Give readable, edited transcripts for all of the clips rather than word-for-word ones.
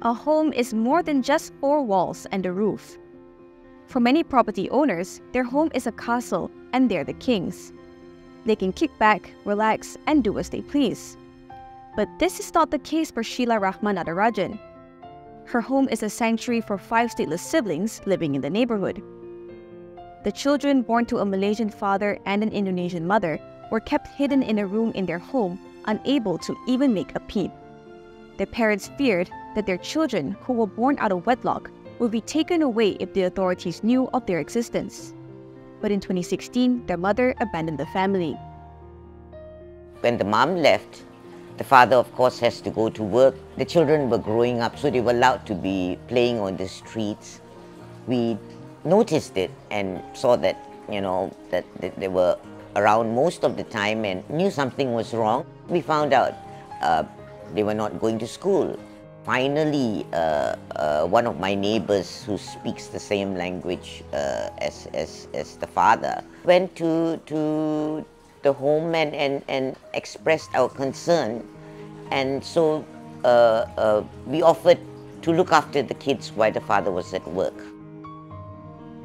a home is more than just four walls and a roof. For many property owners, their home is a castle and they're the kings. They can kick back, relax, and do as they please. But this is not the case for Sheila Rahman Natarajan. Her home is a sanctuary for 5 stateless siblings living in the neighborhood. The children born to a Malaysian father and an Indonesian mother were kept hidden in a room in their home, unable to even make a peep. Their parents feared that their children, who were born out of wedlock, would be taken away if the authorities knew of their existence. But in 2016, their mother abandoned the family. When the mom left, the father, of course, has to go to work. The children were growing up, so they were allowed to be playing on the streets. We noticed it and saw that, that they were around most of the time and knew something was wrong. We found out they were not going to school. Finally, one of my neighbors who speaks the same language as the father went to the home and expressed our concern. And so we offered to look after the kids while the father was at work.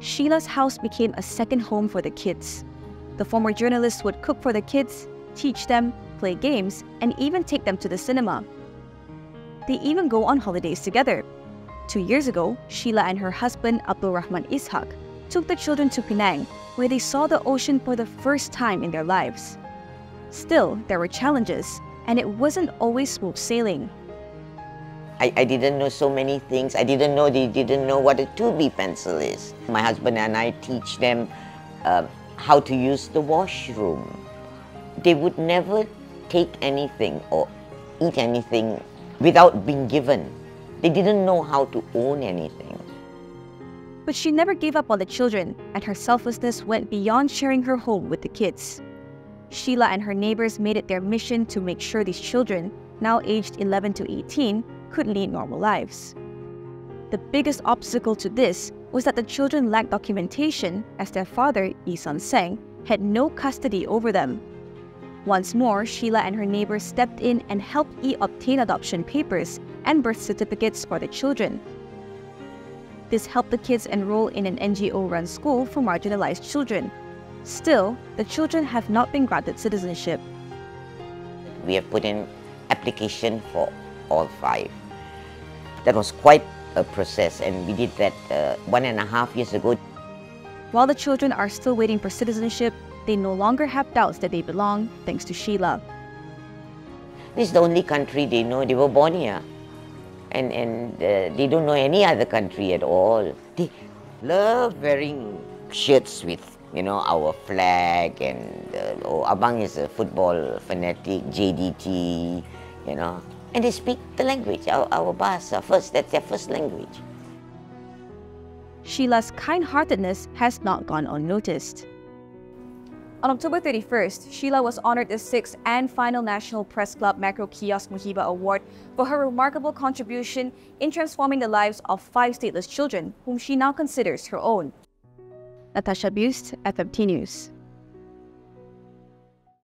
Sheila's house became a second home for the kids. The former journalist would cook for the kids, teach them, play games, and even take them to the cinema. They even go on holidays together. 2 years ago, Sheila and her husband, Abdul Rahman Ishaq, took the children to Penang, where they saw the ocean for the first time in their lives. Still, there were challenges, and it wasn't always smooth sailing. I didn't know so many things. I didn't know they didn't know what a 2B pencil is. My husband and I teach them how to use the washroom. They would never take anything or eat anything without being given. They didn't know how to own anything. But she never gave up on the children, and her selflessness went beyond sharing her home with the kids. Sheila and her neighbors made it their mission to make sure these children, now aged 11 to 18, could lead normal lives. The biggest obstacle to this was that the children lacked documentation, as their father, Isan Seng, had no custody over them. Once more, Sheila and her neighbors stepped in and helped obtain adoption papers and birth certificates for the children. This helped the kids enroll in an NGO-run school for marginalized children. Still, the children have not been granted citizenship. We have put in application for all 5. That was quite a process, and we did that 1.5 years ago. While the children are still waiting for citizenship, they no longer have doubts that they belong, thanks to Sheila. This is the only country they know. They were born here. And they don't know any other country at all. They love wearing shirts with, our flag, and Abang is a football fanatic, JDT, And they speak the language, our Bahasa first. That's their first language. Sheila's kind-heartedness has not gone unnoticed. On October 31st, Sheila was honored the 6th and final National Press Club Macro Kiosk Muhiba Award for her remarkable contribution in transforming the lives of 5 stateless children, whom she now considers her own. Natasha Bust, FMT News.